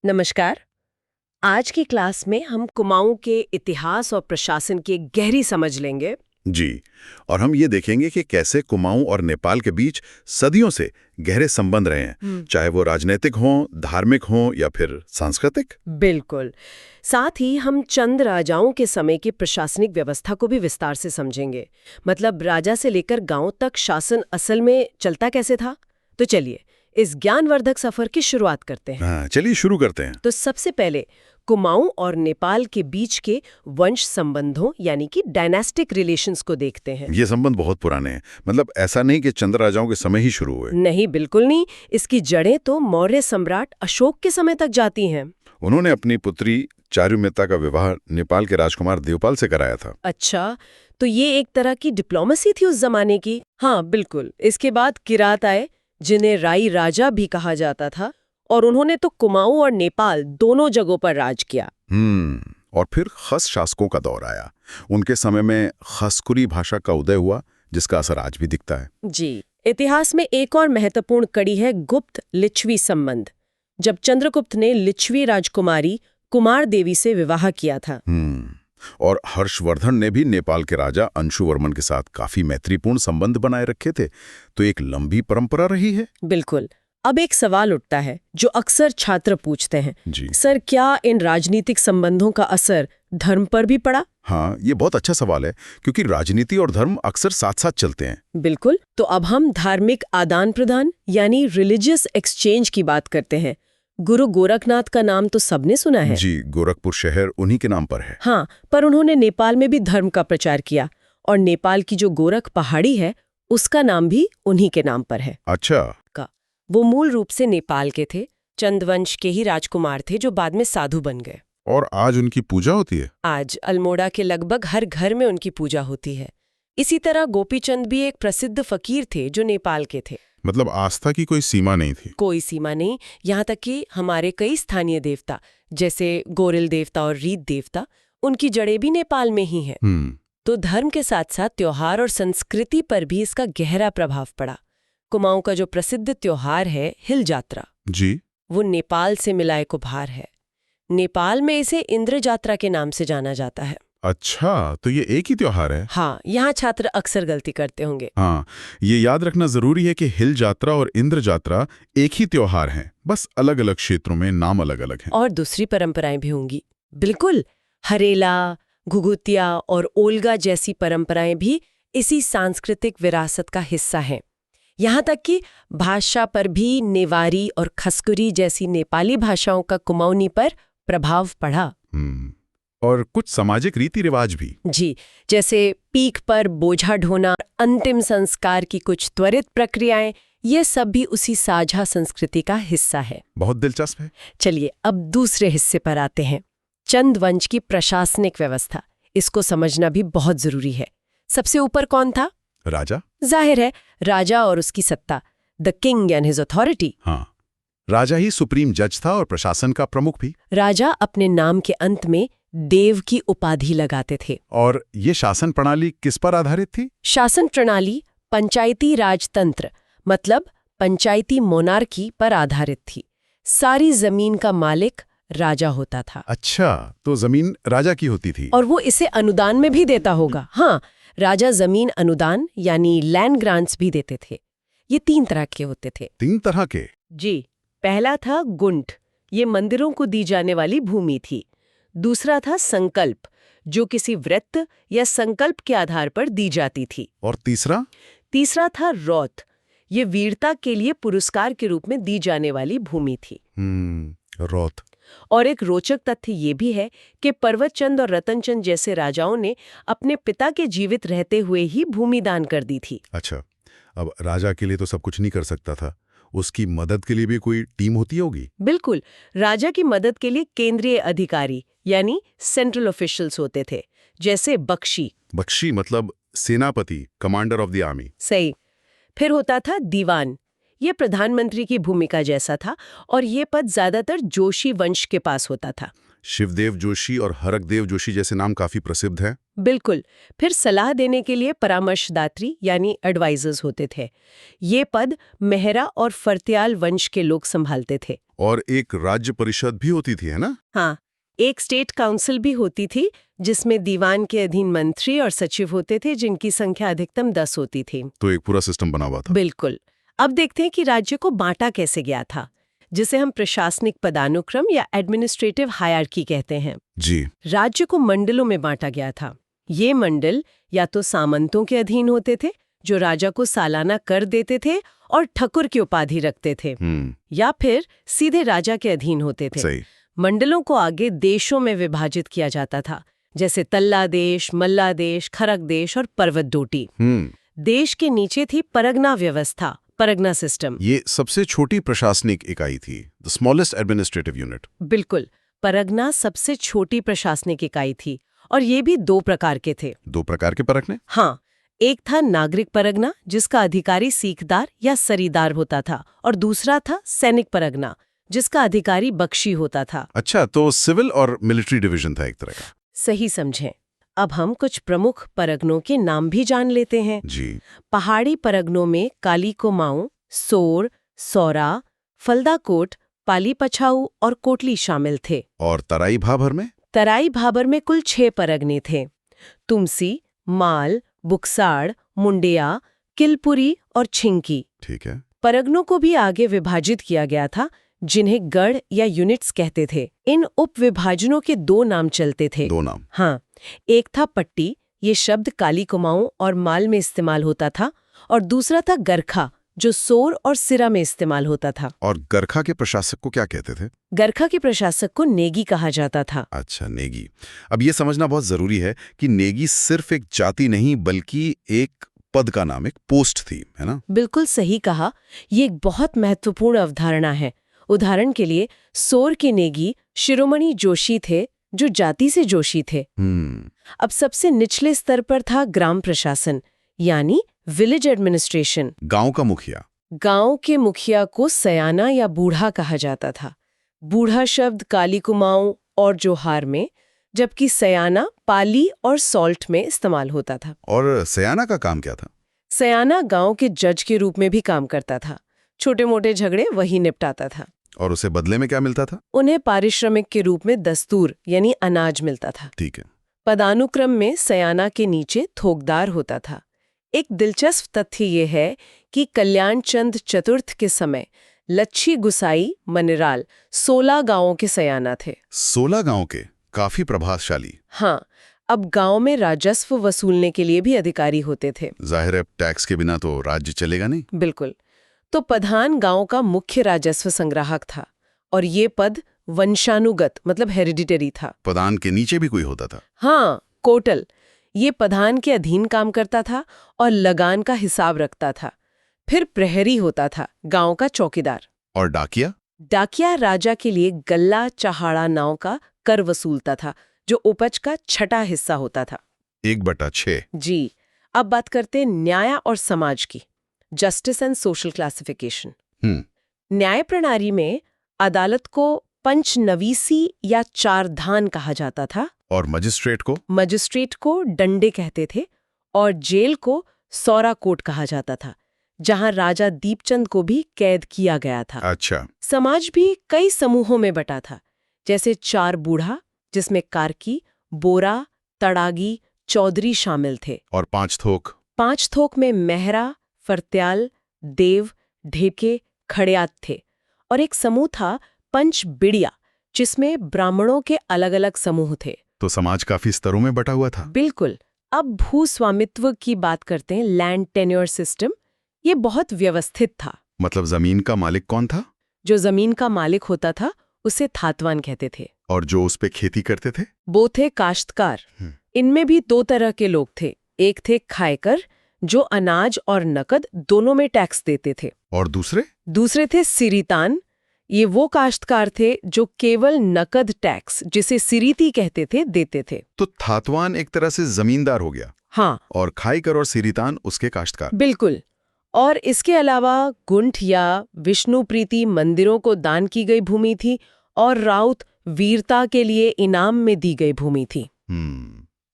नमस्कार। आज की क्लास में हम कुमाऊं के इतिहास और प्रशासन की एक गहरी समझ लेंगे। जी। और हम ये देखेंगे कि कैसे कुमाऊं और नेपाल के बीच सदियों से गहरे संबंध रहे हैं, चाहे वो राजनीतिक हों, धार्मिक हों या फिर सांस्कृतिक। बिल्कुल। साथ ही हम चंद राजाओं के समय की प्रशासनिक व्यवस्था को भी विस्तार से समझेंगे। मतलब राजा से लेकर गांव तक शासन असल में चलता कैसे था। तो चलिए इस ज्ञानवर्धक सफर की शुरुआत करते हैं। हाँ, चलिए शुरू करते हैं। तो सबसे पहले कुमाऊं और नेपाल के बीच के वंश संबंधों यानी कि डायनास्टिक रिलेशंस को देखते हैं। ये संबंध बहुत पुराने हैं। मतलब ऐसा नहीं कि चंद राजाओं के समय ही शुरू हुए। नहीं, बिल्कुल नहीं। इसकी जड़ें तो मौर्य सम्राट अशोक के समय तक जाती हैं। उन्होंने अपनी पुत्री चारुमिता का विवाह नेपाल के राजकुमार देवपाल से कराया था। अच्छा, तो ये एक तरह की डिप्लोमेसी थी उस जमाने की। हाँ बिल्कुल। इसके बाद किरात आए, जिन्हें राई राजा भी कहा जाता था, और उन्होंने तो कुमाऊं और नेपाल दोनों जगहों पर राज किया। और फिर खस शासकों का दौर आया। उनके समय में खसकुरी भाषा का उदय हुआ, जिसका असर आज भी दिखता है। जी। इतिहास में एक और महत्वपूर्ण कड़ी है गुप्त लिच्छवी संबंध, जब चंद्रगुप्त ने लिच्छवी राजकुमारी कुमार देवी से विवाह किया था। और हर्षवर्धन ने भी नेपाल के राजा अंशुवर्मन के साथ काफी मैत्रीपूर्ण संबंध बनाए रखे थे। तो एक लंबी परंपरा रही है। बिल्कुल। अब एक सवाल उठता है जो अक्सर छात्र पूछते हैं, जी। सर क्या इन राजनीतिक संबंधों का असर धर्म पर भी पड़ा? हाँ, ये बहुत अच्छा सवाल है, क्योंकि राजनीति और धर्म अक्सर साथ साथ चलते हैं। बिल्कुल। तो अब हम धार्मिक आदान प्रदान यानी रिलीजियस एक्सचेंज की बात करते हैं। गुरु गोरखनाथ का नाम तो सबने सुना है। जी, गोरखपुर शहर उन्हीं के नाम पर है। हाँ, पर उन्होंने नेपाल में भी धर्म का प्रचार किया, और नेपाल की जो गोरख पहाड़ी है उसका नाम भी उन्हीं के नाम पर है। अच्छा। वो मूल रूप से नेपाल के थे, चंदवंश के ही राजकुमार थे जो बाद में साधु बन गए। और आज उनकी पूजा होती है? आज अल्मोड़ा के लगभग हर घर में उनकी पूजा होती है। इसी तरह गोपीचंद भी एक प्रसिद्ध फकीर थे जो नेपाल के थे। मतलब आस्था की कोई सीमा नहीं थी। कोई सीमा नहीं। यहाँ तक कि हमारे कई स्थानीय देवता जैसे गोरिल देवता और रीत देवता, उनकी जड़ें भी नेपाल में ही हैं। तो धर्म के साथ साथ त्योहार और संस्कृति पर भी इसका गहरा प्रभाव पड़ा। कुमाऊं का जो प्रसिद्ध त्योहार है हिल जात्रा, जी, वो नेपाल से मिला एक उपहार है। नेपाल में इसे इंद्र जात्रा के नाम से जाना जाता है। अच्छा, तो ये एक ही त्योहार है? हाँ, यहाँ छात्र अक्सर गलती करते होंगे। हाँ, ये याद रखना जरूरी है कि हिल जात्रा और इंद्र जात्रा एक ही त्योहार हैं, बस अलग अलग क्षेत्रों में नाम अलग अलग हैं। और दूसरी परंपराएं भी होंगी। बिल्कुल। हरेला, घुघुतिया और ओल्गा जैसी परंपराएं भी इसी सांस्कृतिक विरासत का हिस्सा हैं। यहाँ तक कि भाषा पर भी नेवारी और खसकुरी जैसी नेपाली भाषाओं का कुमाऊनी पर प्रभाव पड़ा। और कुछ सामाजिक रीति रिवाज भी। जी, जैसे पीठ पर बोझा ढोना, अंतिम संस्कार की कुछ त्वरित प्रक्रियाएं, ये सब भी उसी साझा संस्कृति का हिस्सा है। बहुत दिलचस्प है। चलिए अब दूसरे हिस्से पर आते हैं, चंदवंश की प्रशासनिक व्यवस्था। इसको समझना भी बहुत जरूरी है। सबसे ऊपर कौन था? राजा। जाहिर है, राजा और उसकी सत्ता, the king and his authority. हाँ, राजा ही सुप्रीम जज था और प्रशासन का प्रमुख भी। राजा अपने नाम के अंत में देव की उपाधि लगाते थे। और ये शासन प्रणाली किस पर आधारित थी? शासन प्रणाली पंचायती राजतंत्र, मतलब पंचायती मोनार्की पर आधारित थी। सारी जमीन का मालिक राजा होता था। अच्छा, तो जमीन राजा की होती थी। और वो इसे अनुदान में भी देता होगा। हाँ, राजा जमीन अनुदान यानी लैंड ग्रांट्स भी देते थे। ये 3 तरह के होते थे। 3 तरह के? जी। पहला था गुंठ, ये मंदिरों को दी जाने वाली भूमि थी। दूसरा था संकल्प, जो किसी व्रत या संकल्प के आधार पर दी जाती थी। और तीसरा? तीसरा था रौत, ये वीरता के लिए पुरस्कार के रूप में दी जाने वाली भूमि थी। रौत। और एक रोचक तथ्य ये भी है कि पर्वतचंद और रतनचंद जैसे राजाओं ने अपने पिता के जीवित रहते हुए ही भूमि दान कर दी थी। अच्छा, अब राजा के लिए तो सब कुछ नहीं कर सकता था, उसकी मदद के लिए भी कोई टीम होती होगी? बिल्कुल। राजा की मदद के लिए केंद्रीय अधिकारी यानी सेंट्रल ऑफिशियल्स होते थे, जैसे बख्शी। बख्शी मतलब सेनापति, कमांडर ऑफ द आर्मी। सही। फिर होता था दीवान, ये प्रधानमंत्री की भूमिका जैसा था, और ये पद ज्यादातर जोशी वंश के पास होता था। शिवदेव जोशी और हरकदेव जोशी जैसे नाम काफी प्रसिद्ध हैं। बिल्कुल। फिर सलाह देने के लिए परामर्शदात्री यानी एडवाइजर्स होते थे। ये पद मेहरा और फर्त्याल वंश के लोग संभालते थे। और एक राज्य परिषद भी होती थी, है ना? हाँ, एक स्टेट काउंसिल भी होती थी जिसमें दीवान के अधीन मंत्री और सचिव होते थे जिनकी संख्या अधिकतम 10 होती थी। तो एक पूरा सिस्टम बना हुआ था। बिल्कुल। अब देखते हैं कि राज्य को बांटा कैसे गया था, जिसे हम प्रशासनिक पदानुक्रम या एडमिनिस्ट्रेटिव हायरार्की कहते हैं। जी। राज्य को मंडलों में बांटा गया था। ये मंडल या तो सामंतों के अधीन होते थे जो राजा को सालाना कर देते थे और ठकुर की उपाधि रखते थे, या फिर सीधे राजा के अधीन होते थे। सही। मंडलों को आगे देशों में विभाजित किया जाता था, जैसे तल्ला देश, मल्ला देश, खरक देश और पर्वत डोटी। देश के नीचे थी परगना व्यवस्था, परगना सिस्टम। ये सबसे छोटी प्रशासनिक इकाई थी, द स्मॉलेस्ट एडमिनिस्ट्रेटिव यूनिट। बिल्कुल, परगना सबसे छोटी प्रशासनिक इकाई थी और ये भी 2 प्रकार के थे। 2 प्रकार के परगने? हाँ, एक था नागरिक परगना जिसका अधिकारी सीकदार या सरीदार होता था, और दूसरा था सैनिक परगना जिसका अधिकारी बख्शी होता था। अच्छा, तो सिविल और मिलिट्री डिवीजन था एक तरह का। सही समझें। अब हम कुछ प्रमुख परगनों के नाम भी जान लेते हैं। जी। पहाड़ी परगनों में काली कुमाऊं, सोर, सौरा, फलदाकोट, पाली पछाऊ और कोटली शामिल थे। और तराई भाबर में? तराई भाबर में कुल 6 परगने थे। तुमसी, माल, बुक्साड़, मुंडिया, किलपुरी और छिंकी। ठीक है। परगनों को भी आगे विभाजित किया गया था, जिन्हें गढ़ या यूनिट्स कहते थे। इन उपविभाजनों के 2 नाम चलते थे। 2 नाम? हाँ, एक था पट्टी, ये शब्द काली कुमाऊं और माल में इस्तेमाल होता था, और दूसरा था गरखा जो सोर और सिरा में इस्तेमाल होता था। और गरखा के प्रशासक को क्या कहते थे? गरखा के प्रशासक को नेगी कहा जाता था। अच्छा, नेगी। अब ये समझना बहुत जरूरी है कि नेगी सिर्फ एक जाति नहीं बल्कि एक पद का नाम, एक पोस्ट थी, है ना? बिल्कुल सही कहा। ये एक बहुत महत्वपूर्ण अवधारणा है। उदाहरण के लिए सोर के नेगी शिरोमणि जोशी थे जो जाति से जोशी थे। अब सबसे निचले स्तर पर था ग्राम प्रशासन, यानी विलेज एडमिनिस्ट्रेशन। गांव का मुखिया। गांव के मुखिया को सयाना या बूढ़ा कहा जाता था। बूढ़ा शब्द काली कुमाऊं और जोहार में, जबकि सयाना पाली और सॉल्ट में इस्तेमाल होता था। और सयाना का काम क्या था? सयाना गांव के जज के रूप में भी काम करता था। छोटे मोटे झगड़े वही निपटाता था। और उसे बदले में क्या मिलता था? उन्हें पारिश्रमिक के रूप में दस्तूर यानी अनाज मिलता था। ठीक है। पदानुक्रम में सयाना के नीचे थोकदार होता था। एक दिलचस्प तथ्य ये है कि कल्याण चंद चतुर्थ के समय लच्छी गुसाई मनिराल 16 गांवों के सयाना थे। 16 गांव के? काफी प्रभावशाली। हाँ, अब गांव में राजस्व वसूलने के लिए भी अधिकारी होते थे। जाहिर है, टैक्स के बिना तो राज्य चलेगा नहीं। बिल्कुल। तो प्रधान गांव का मुख्य राजस्व संग्राहक था, और ये पद वंशानुगत मतलब हेरिडिटरी था। प्रधान के नीचे भी कोई होता था? हाँ, कोटल। ये प्रधान के अधीन काम करता था और लगान का हिसाब रखता था। फिर प्रहरी होता था, गांव का चौकीदार। और डाकिया? डाकिया राजा के लिए गल्ला चहाड़ा नाव का कर वसूलता था, जो उपज का 6ठा हिस्सा होता था। 1/6। जी। अब बात करते हैं न्याय और समाज की। Justice and social classification. न्याय प्रणाली में अदालत को पंचनवीसी या चारधान कहा जाता था। और मजिस्ट्रेट को? मजिस्ट्रेट को डंडे कहते थे, और जेल को सौरा कोट कहा जाता था, जहां राजा दीपचंद को भी कैद किया गया था। अच्छा। समाज भी कई समूहों में बटा था, जैसे 4 बूढ़ा जिसमें कार्की, बोरा, तड़ागी, चौधरी शामिल थे। और 5 थोक? 5 थोक में मेहरा, फरत्याल, देव, ढेके, खड़ियात थे। और एक समूह था पंच बिड़िया, जिसमें ब्राह्मणों के अलग अलग समूह थे। तो समाज काफी स्तरों में बटा हुआ था। बिल्कुल। अब भूस्वामित्व की बात करते हैं, लैंड टेन्योर सिस्टम। ये बहुत व्यवस्थित था। मतलब जमीन का मालिक कौन था? जो जमीन का मालिक होता था उसे थातवान कहते थे। और जो उस पे खेती करते थे? वो थे काश्तकार। इनमें भी 2 तरह के लोग थे। एक थे खायकर, जो अनाज और नकद दोनों में टैक्स देते थे। और दूसरे थे सिरीतान। ये वो काश्तकार थे जो केवल नकद टैक्स, जिसे सिरीती कहते थे, देते थे। तो थातवान एक तरह से जमींदार हो गया। हाँ। और खाईकर और सिरीतान उसके काश्तकार। बिल्कुल। और इसके अलावा गुंठ या विष्णु प्रीति मंदिरों को दान की गई भूमि थी, और राउत वीरता के लिए इनाम में दी गई भूमि थी।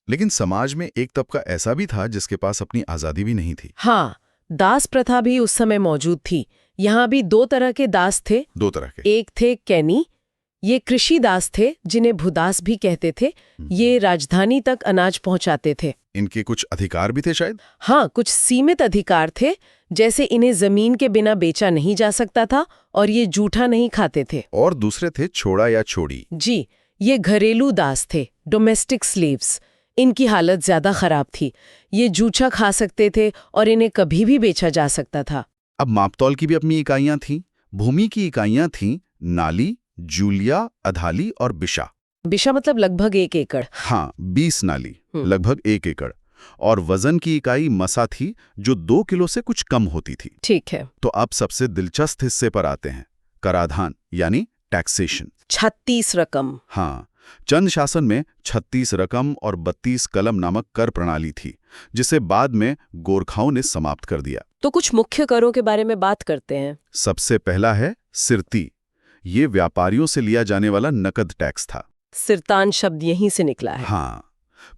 लेकिन समाज में एक तबका ऐसा भी था जिसके पास अपनी आजादी भी नहीं थी। हाँ, दास प्रथा भी उस समय मौजूद थी। यहाँ भी दो तरह के दास थे। दो तरह के। एक थे कैनी, ये कृषि दास थे जिन्हें भूदास भी कहते थे। ये राजधानी तक अनाज पहुंचाते थे। इनके कुछ अधिकार भी थे शायद? हाँ, कुछ सीमित अधिकार थे, जैसे इन्हें जमीन के बिना बेचा नहीं जा सकता था और ये जूठा नहीं खाते थे। और दूसरे थे छोड़ा या छोड़ी। जी, ये घरेलू दास थे, डोमेस्टिक स्लेव्स। इनकी हालत ज्यादा खराब थी। ये जूठा खा सकते थे और इन्हें कभी भी बेचा जा सकता था। अब मापतौल की भी अपनी इकाइयां थीं। भूमि की इकाइयां थीं नाली, जूलिया, अधाली और बिशा। बिशा मतलब लगभग 1 एकड़। हाँ, 20 नाली, लगभग 1 एकड़। और वजन की इकाई मसा थी, जो 2 किलो से कुछ कम होती थी। ठीक है। तो अब सबसे दिलचस्प हिस्से पर आते हैं, कराधान यानी टैक्सेशन। 36 रकम। हाँ, चंद शासन में 36 रकम और 32 कलम नामक कर प्रणाली थी, जिसे बाद में गोरखाओं ने समाप्त कर दिया। तो कुछ मुख्य करों के बारे में बात करते हैं। सबसे पहला है सिरती। ये व्यापारियों से लिया जाने वाला नकद टैक्स था। सिरतान शब्द यहीं से निकला है। हाँ।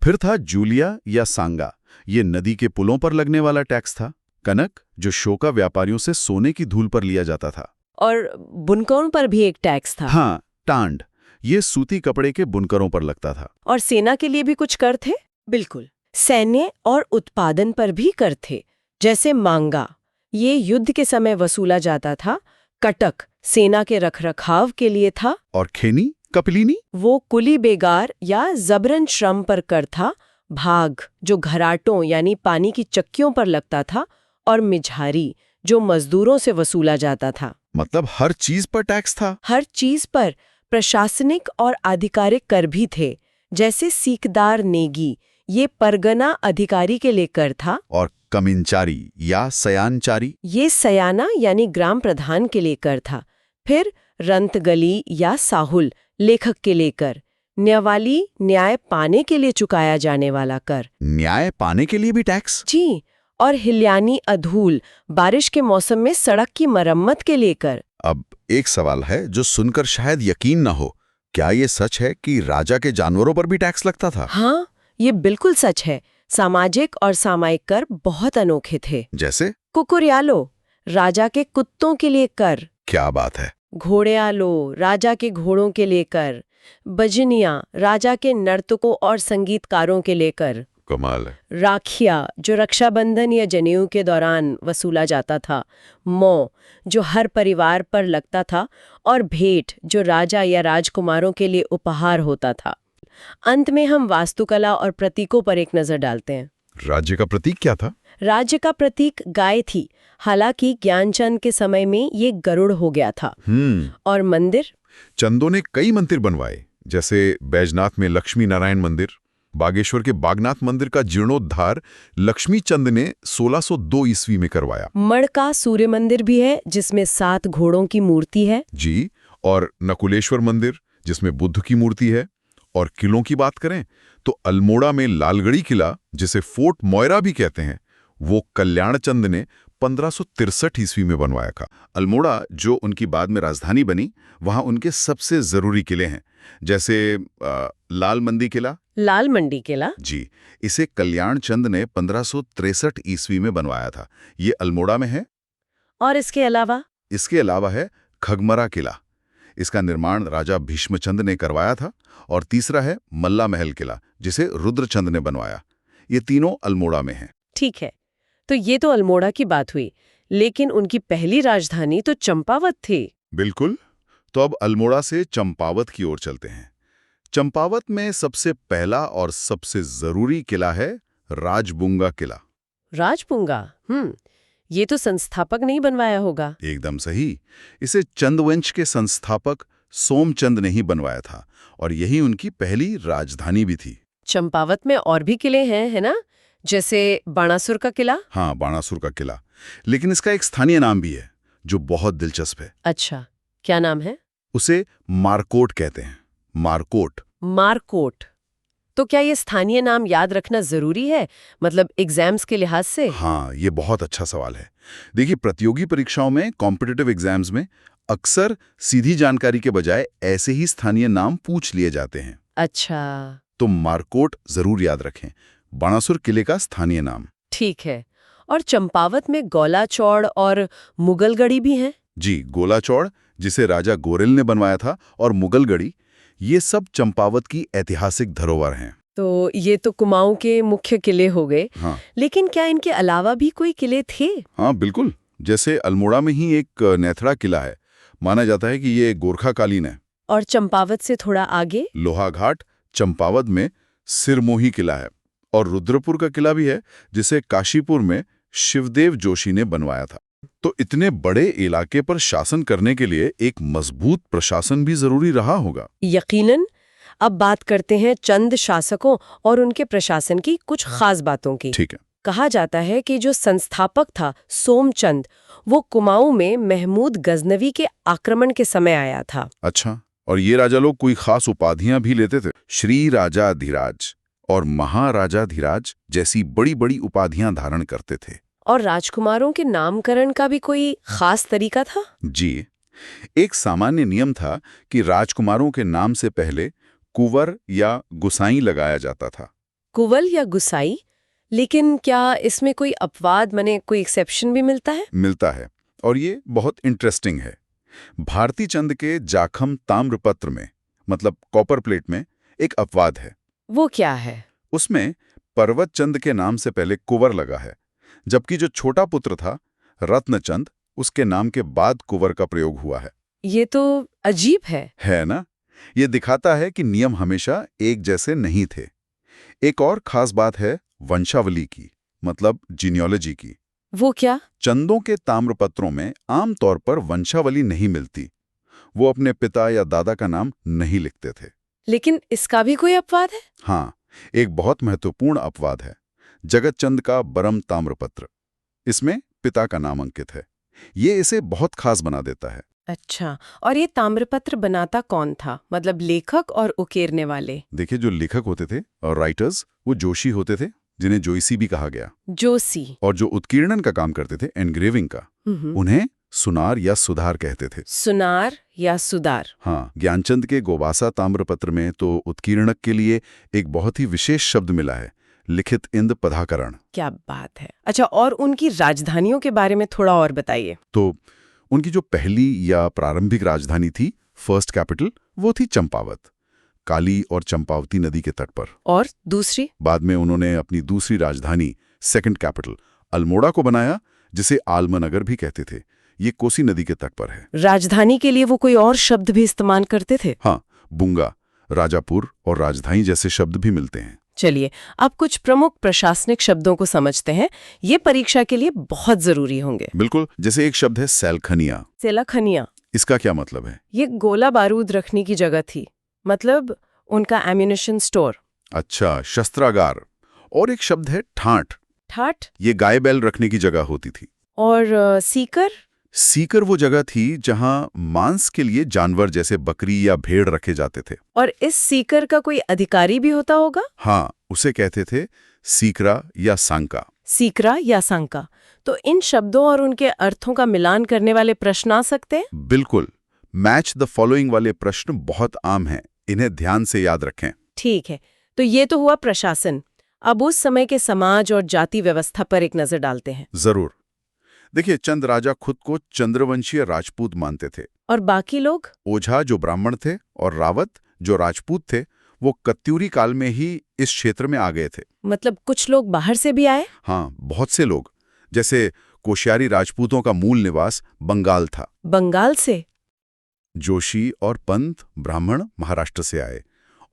फिर था जूलिया या सांगा। ये नदी के पुलों पर लगने वाला टैक्स था। कनक, जो शोका व्यापारियों से सोने की धूल पर लिया जाता था। और बुनकरों पर भी एक टैक्स था। हाँ, टांड। ये सूती कपड़े के बुनकरों पर लगता था। और सेना के लिए भी कुछ कर थे? बिल्कुल। सैन्य और उत्पादन पर भी कर थे, जैसे मांगा, ये युद्ध के समय वसूला जाता था। कटक सेना के रखरखाव के लिए था। और खेनी, कपलिनी, वो कुली बेगार या जबरन श्रम पर कर था। भाग, जो घराटों यानी पानी की चक्कियों पर लगता था। और मिझारी, जो मजदूरों से वसूला जाता था। मतलब हर चीज पर टैक्स था। हर चीज पर। प्रशासनिक और आधिकारिक कर भी थे, जैसे सीकदार नेगी, ये परगना अधिकारी के लिए कर था। और कमिंचारी या सयानचारी, ये सयाना यानी ग्राम प्रधान के लिए कर था। फिर रंतगली या साहुल, लेखक के लिए कर। न्यावाली, न्याय पाने के लिए चुकाया जाने वाला कर। न्याय पाने के लिए भी टैक्स? जी। और हिल्यानी अधूल, बारिश के मौसम में सड़क की मरम्मत के लिए कर। अब एक सवाल है जो सुनकर शायद यकीन न हो, क्या ये सच है कि राजा के जानवरों पर भी टैक्स लगता था? हाँ, ये बिल्कुल सच है। सामाजिक और सामयिक कर बहुत अनोखे थे। जैसे? कुकुरयालो, राजा के कुत्तों के लिए कर। क्या बात है। घोड़यालो, राजा के घोड़ों के लिए कर। बजनिया, राजा के नर्तकों और संगीतकारों के लिए कर। कमाल है। राखिया, जो रक्षाबंधन या जनेऊ के दौरान वसूला जाता था। मौ, जो हर परिवार पर लगता था। और भेंट, जो राजा या राजकुमारों के लिए उपहार होता था। अंत में हम वास्तुकला और प्रतीकों पर एक नजर डालते हैं। राज्य का प्रतीक क्या था? राज्य का प्रतीक गाय थी। हालांकि ज्ञानचंद के समय में ये गरुड़ हो गया था। और मंदिर? चंदों ने कई मंदिर बनवाए, जैसे बैजनाथ में लक्ष्मी नारायण मंदिर। बागेश्वर के बागनाथ मंदिर का जीर्णोद्धार लक्ष्मी चंद ने 1602 ईस्वी में करवाया। मड़ का सूर्य मंदिर भी है, जिसमें 7 घोड़ों की मूर्ति है। जी। और नकुलेश्वर मंदिर, जिसमें बुद्ध की मूर्ति है। और किलों की बात करें तो अल्मोड़ा में लालगढ़ी किला, जिसे फोर्ट मोयरा भी कहते हैं, वो कल्याणचंद ने 1563 ईस्वी में बनवाया था। अल्मोड़ा, जो उनकी बाद में राजधानी बनी, वहां उनके सबसे जरूरी किले हैं, जैसे लाल मंडी किला। लाल मंडी किला? जी। इसे कल्याणचंद ने 1563 ईस्वी में बनवाया था। ये अल्मोड़ा में है। और इसके अलावा? इसके अलावा है खगमरा किला। इसका निर्माण राजा भीष्मचंद ने करवाया था। और तीसरा है मल्ला महल किला, जिसे रुद्रचंद ने बनवाया। ये तीनों अल्मोड़ा में हैं। ठीक है, तो ये तो अल्मोड़ा की बात हुई, लेकिन उनकी पहली राजधानी तो चंपावत थी। बिल्कुल। तो अब अल्मोड़ा से चंपावत की ओर चलते हैं। चंपावत में सबसे पहला और सबसे जरूरी किला है राजबुंगा किला। राजबुंगा? ये तो संस्थापक नहीं बनवाया होगा। एकदम सही। इसे चंदवंश के संस्थापक सोमचंद ने ही बनवाया था, और यही उनकी पहली राजधानी भी थी। चंपावत में और भी किले हैं, है ना? जैसे बाणासुर का किला? हाँ, बाणासुर का किला। लेकिन इसका एक स्थानीय नाम भी है, जो बहुत दिलचस्प है। अच्छा, क्या नाम है? उसे मारकोट कहते हैं। मारकोट। मारकोट। तो क्या ये स्थानीय नाम याद रखना जरूरी है, मतलब एग्जाम्स के लिहाज से? हाँ, ये बहुत अच्छा सवाल है। देखिए, प्रतियोगी परीक्षाओं में, कॉम्पिटिटिव एग्जाम्स में अक्सर सीधी जानकारी के बजाय ऐसे ही स्थानीय नाम पूछ लिए जाते हैं। अच्छा। तो मारकोट जरूर याद रखें, बाणासुर किले का स्थानीय नाम। ठीक है। और चंपावत में गोला चौड़ और मुगलगढ़ी भी हैं। जी, गोला चौड़ जिसे राजा गोरिल ने बनवाया था और मुगलगढ़ी, ये सब चंपावत की ऐतिहासिक धरोहर हैं। तो ये तो कुमाऊं के मुख्य किले हो गए। हाँ लेकिन क्या इनके अलावा भी कोई किले थे? हाँ बिल्कुल। जैसे अल्मोड़ा में ही एक नेथड़ा किला है, माना जाता है कि ये गोरखाकालीन है। और चंपावत से थोड़ा आगे लोहाघाट चंपावत में सिरमोही किला है, और रुद्रपुर का किला भी है जिसे काशीपुर में शिवदेव जोशी ने बनवाया था। तो इतने बड़े इलाके पर शासन करने के लिए एक मजबूत प्रशासन भी जरूरी रहा होगा। यकीनन। अब बात करते हैं चंद शासकों और उनके प्रशासन की कुछ खास बातों की। ठीक है। कहा जाता है कि जो संस्थापक था सोमचंद, वो कुमाऊं में महमूद गजनवी के आक्रमण के समय आया था। अच्छा, और ये राजा लोग कोई खास उपाधियां भी लेते थे? श्री राजाधिराज और महाराजाधिराज जैसी बड़ी बड़ी उपाधियां धारण करते थे। और राजकुमारों के नामकरण का भी कोई खास तरीका था? जी, एक सामान्य नियम था कि राजकुमारों के नाम से पहले कुंवर या गुसाई लगाया जाता था। कुंवल या गुसाई? लेकिन क्या इसमें कोई अपवाद माने कोई एक्सेप्शन भी मिलता है? मिलता है, और ये बहुत इंटरेस्टिंग है। भारती चंद के जाखम ताम्रपत्र में, मतलब कॉपर प्लेट में, एक अपवाद है। वो क्या है? उसमें पर्वत चंद के नाम से पहले कुंवर लगा है, जबकि जो छोटा पुत्र था रत्नचंद, उसके नाम के बाद कुंवर का प्रयोग हुआ है। ये तो अजीब है ना? ये दिखाता है कि नियम हमेशा एक जैसे नहीं थे। एक और खास बात है वंशावली की, मतलब जीनियोलॉजी की। वो क्या? चंदों के ताम्रपत्रों में आमतौर पर वंशावली नहीं मिलती। वो अपने पिता या दादा का नाम नहीं लिखते थे। लेकिन इसका भी कोई अपवाद है? हाँ, एक बहुत महत्वपूर्ण अपवाद है जगत चंद का बरम ताम्रपत्र। इसमें पिता का नाम अंकित है। ये इसे बहुत खास बना देता है। अच्छा, और ये ताम्रपत्र बनाता कौन था? मतलब लेखक और उकेरने वाले? देखिए, जो लेखक होते थे और राइटर्स, वो जोशी होते थे, जिन्हें जोईसी भी कहा गया। जोशी। और जो उत्कीर्णन का काम करते थे, एनग्रेविंग का, उन्हें सुनार या सुधार कहते थे। सुनार या सुधार। हाँ, ज्ञानचंद के गोबासा ताम्रपत्र में तो उत्कीर्णक के लिए एक बहुत ही विशेष शब्द मिला है, लिखित इंद पदाकरण। क्या बात है। अच्छा, और उनकी राजधानियों के बारे में थोड़ा और बताइए। तो उनकी जो पहली या प्रारंभिक राजधानी थी, फर्स्ट कैपिटल, वो थी चंपावत, काली और चंपावती नदी के तट पर। और दूसरी? बाद में उन्होंने अपनी दूसरी राजधानी, सेकंड कैपिटल, अल्मोड़ा को बनाया, जिसे आलमनगर भी कहते थे। ये कोसी नदी के तट पर है। राजधानी के लिए वो कोई और शब्द भी इस्तेमाल करते थे? हाँ, बुंगा, राजापुर और राजधानी जैसे शब्द भी मिलते हैं। चलिए, अब कुछ प्रमुख प्रशासनिक शब्दों को समझते हैं। ये परीक्षा के लिए बहुत जरूरी होंगे। बिल्कुल। जैसे एक शब्द है सैलखनिया। सेलाखनिया। इसका क्या मतलब है? ये गोला बारूद रखने की जगह थी, मतलब उनका एम्यूनिशन स्टोर। अच्छा, शस्त्रागार। और एक शब्द है ठाठ। ठाठ? ये गाय बैल रखने की जगह होती थी। और सीकर? सीकर वो जगह थी जहां मांस के लिए जानवर जैसे बकरी या भेड़ रखे जाते थे। और इस सीकर का कोई अधिकारी भी होता होगा? हाँ, उसे कहते थे सीकरा या सांका। सीकरा या सांका। तो इन शब्दों और उनके अर्थों का मिलान करने वाले प्रश्न आ सकते हैं? बिल्कुल। मैच द फॉलोइंग वाले प्रश्न बहुत आम हैं, इन्हें ध्यान से याद रखें। ठीक है, तो ये तो हुआ प्रशासन। अब उस समय के समाज और जाति व्यवस्था पर एक नजर डालते हैं। जरूर। देखिए, चंद राजा खुद को चंद्रवंशीय राजपूत मानते थे। और बाकी लोग? ओझा जो ब्राह्मण थे और रावत जो राजपूत थे, वो कत्यूरी काल में ही इस क्षेत्र में आ गए थे। मतलब कुछ लोग बाहर से भी आए? हाँ, बहुत से लोग। जैसे कोश्यारी राजपूतों का मूल निवास बंगाल था। बंगाल से? जोशी और पंत ब्राह्मण महाराष्ट्र से आए,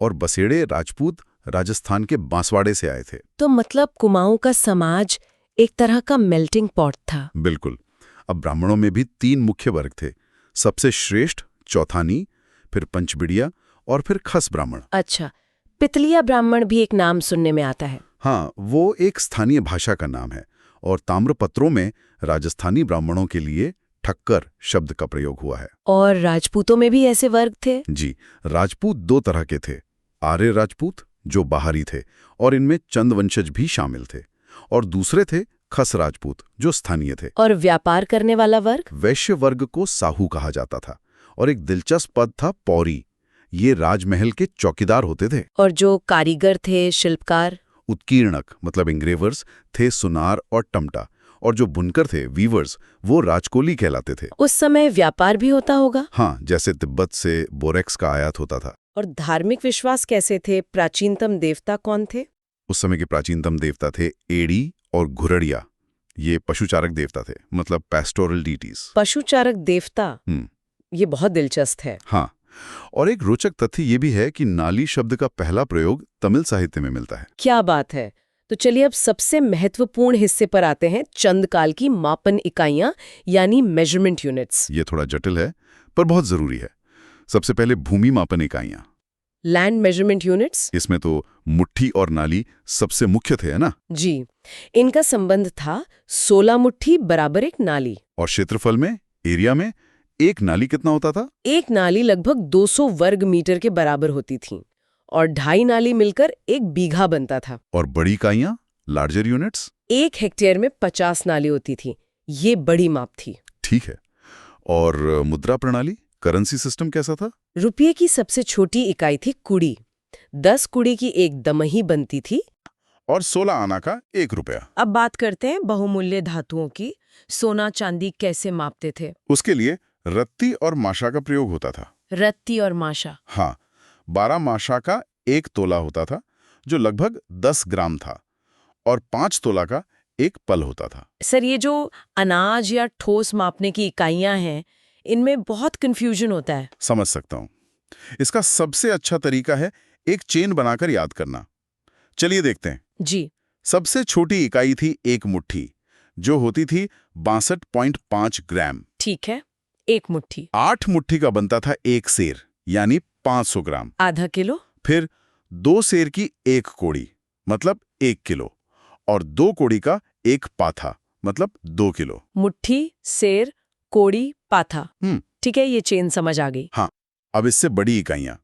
और बसेड़े राजपूत राजस्थान के बांसवाड़े से आए थे। तो मतलब कुमाऊं का समाज एक तरह का मेल्टिंग पॉट था। बिल्कुल। अब ब्राह्मणों में भी 3 मुख्य वर्ग थे। सबसे श्रेष्ठ चौथानी, फिर पंचबिड़िया और फिर खस ब्राह्मण। अच्छा, पितलिया ब्राह्मण भी एक नाम सुनने में आता है। हाँ, वो एक स्थानीय भाषा का नाम है, और ताम्रपत्रों में राजस्थानी ब्राह्मणों के लिए ठक्कर शब्द का प्रयोग हुआ है। और राजपूतों में भी ऐसे वर्ग थे? जी, राजपूत 2 तरह के थे। आर्य राजपूत जो बाहरी थे, और इनमें चंद वंशज भी शामिल थे, और दूसरे थे खस राजपूत जो स्थानीय थे। और व्यापार करने वाला वर्ग? वैश्य वर्ग को साहू कहा जाता था, और एक दिलचस्प पद था पौरी। ये राजमहल के चौकीदार होते थे। और जो कारीगर थे, शिल्पकार? उत्कीर्णक मतलब इंग्रेवर्स थे सुनार और टमटा, और जो बुनकर थे, वीवर्स, वो राजकोली कहलाते थे। उस समय व्यापार भी होता होगा। हाँ, जैसे तिब्बत से बोरेक्स का आयात होता था। और धार्मिक विश्वास कैसे थे? प्राचीनतम देवता कौन थे? उस समय के प्राचीनतम देवता थे एड़ी और घुरड़िया। ये पशुचारक देवता थे, मतलब पेस्टोरल डीटीज। पशुचारक देवता, ये बहुत दिलचस्प है। हाँ, और एक रोचक तथ्य ये भी है कि नाली शब्द का पहला प्रयोग तमिल साहित्य में मिलता है। क्या बात है। तो चलिए अब सबसे महत्वपूर्ण हिस्से पर आते हैं, चंदकाल की मापन इकाइयां यानी मेजरमेंट यूनिट्स। ये थोड़ा जटिल है पर बहुत जरूरी है। सबसे पहले भूमि मापन इकाइयां, लैंड मेजरमेंट यूनिट्स। इसमें तो मुट्ठी और नाली सबसे मुख्य थे, है ना? जी, इनका संबंध था 16 मुट्ठी बराबर एक नाली। और क्षेत्रफल में, एरिया में एक नाली कितना होता था? एक नाली लगभग 200 वर्ग मीटर के बराबर होती थी और 2.5 नाली मिलकर 1 बीघा बनता था। और बड़ी इकाइयां, लार्जर यूनिट्स? 1 हेक्टेयर में 50 नाली होती थी। ये बड़ी माप थी। ठीक है। और मुद्रा प्रणाली, करेंसी सिस्टम कैसा था? रुपये की सबसे छोटी इकाई थी कुड़ी। 10 कुड़ी की एक दमही बनती थी। और 16 आना का 1 रुपया। अब बात करते हैं बहुमूल्य धातुओं की। सोना चांदी कैसे मापते थे? उसके लिए रत्ती और माशा का प्रयोग होता था। रत्ती और माशा? हाँ, 12 माशा का 1 तोला होता था, जो लगभग 10 ग्राम था, और 5 तोला का 1 पल होता था। सर, ये जो अनाज या ठोस मापने की इकाइयां हैं, इनमें बहुत कंफ्यूजन होता है। समझ सकता हूँ। इसका सबसे अच्छा तरीका है एक चेन बनाकर याद करना। चलिए देखते हैं। जी। सबसे छोटी इकाई थी 1 मुट्ठी, जो होती थी 62.5 ग्राम। ठीक है, 1 मुट्ठी। 8 मुट्ठी का बनता था 1 सेर, यानी 500 ग्राम। आधा किलो। फिर 2 सेर की 1 कोड़ी, मतलब 1 किलो, और 2 कोड़ी का 1 पाथा, मतलब 2 किलो। मुट्ठी, सेर, कोड़ी, पाथा। ठीक है, ये चेन समझ आ गई। हाँ, अब इससे बड़ी इकाइयां।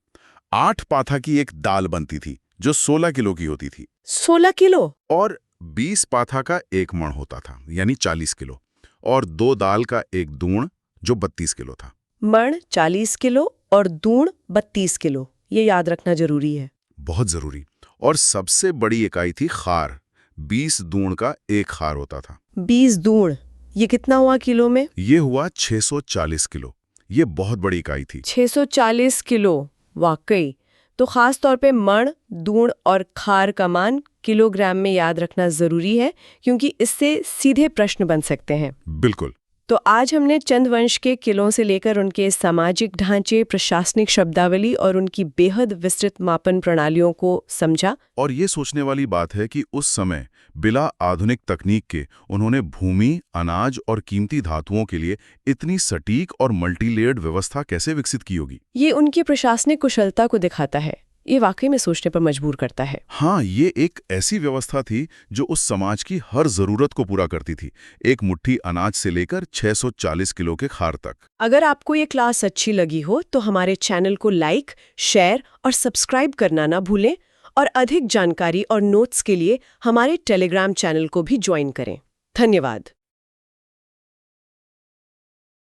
8 पाथा की एक दाल बनती थी, जो 16 किलो की होती थी। 16 किलो? और 20 पाथा का 1 मण होता था, यानी 40 किलो, और 2 दाल का 1 दूण, जो 32 किलो था। मण 40 किलो और दूण 32 किलो, ये याद रखना जरूरी है। बहुत जरूरी। और सबसे बड़ी इकाई थी खार। 20 दूण का 1 खार होता था। 20 दूण, ये कितना हुआ किलो में? ये हुआ 640 किलो। ये बहुत बड़ी इकाई थी। 640 किलो, वाकई। तो खास तौर पे मण, दूण और खार का मान किलोग्राम में याद रखना जरूरी है, क्योंकि इससे सीधे प्रश्न बन सकते हैं। बिल्कुल। तो आज हमने चंद वंश के किलों से लेकर उनके सामाजिक ढांचे, प्रशासनिक शब्दावली और उनकी बेहद विस्तृत मापन प्रणालियों को समझा। और ये सोचने वाली बात है कि उस समय बिना आधुनिक तकनीक के उन्होंने भूमि, अनाज और कीमती धातुओं के लिए इतनी सटीक और मल्टीलेयर्ड व्यवस्था कैसे विकसित की होगी। ये उनकी प्रशासनिक कुशलता को दिखाता है। ये वाकई में सोचने पर मजबूर करता है। हाँ, ये एक ऐसी व्यवस्था थी जो उस समाज की हर जरूरत को पूरा करती थी, एक मुट्ठी अनाज से लेकर 640 किलो के खार तक। अगर आपको ये क्लास अच्छी लगी हो तो हमारे चैनल को लाइक, शेयर और सब्सक्राइब करना ना भूलें, और अधिक जानकारी और नोट्स के लिए हमारे टेलीग्राम चैनल को भी ज्वाइन करें। धन्यवाद।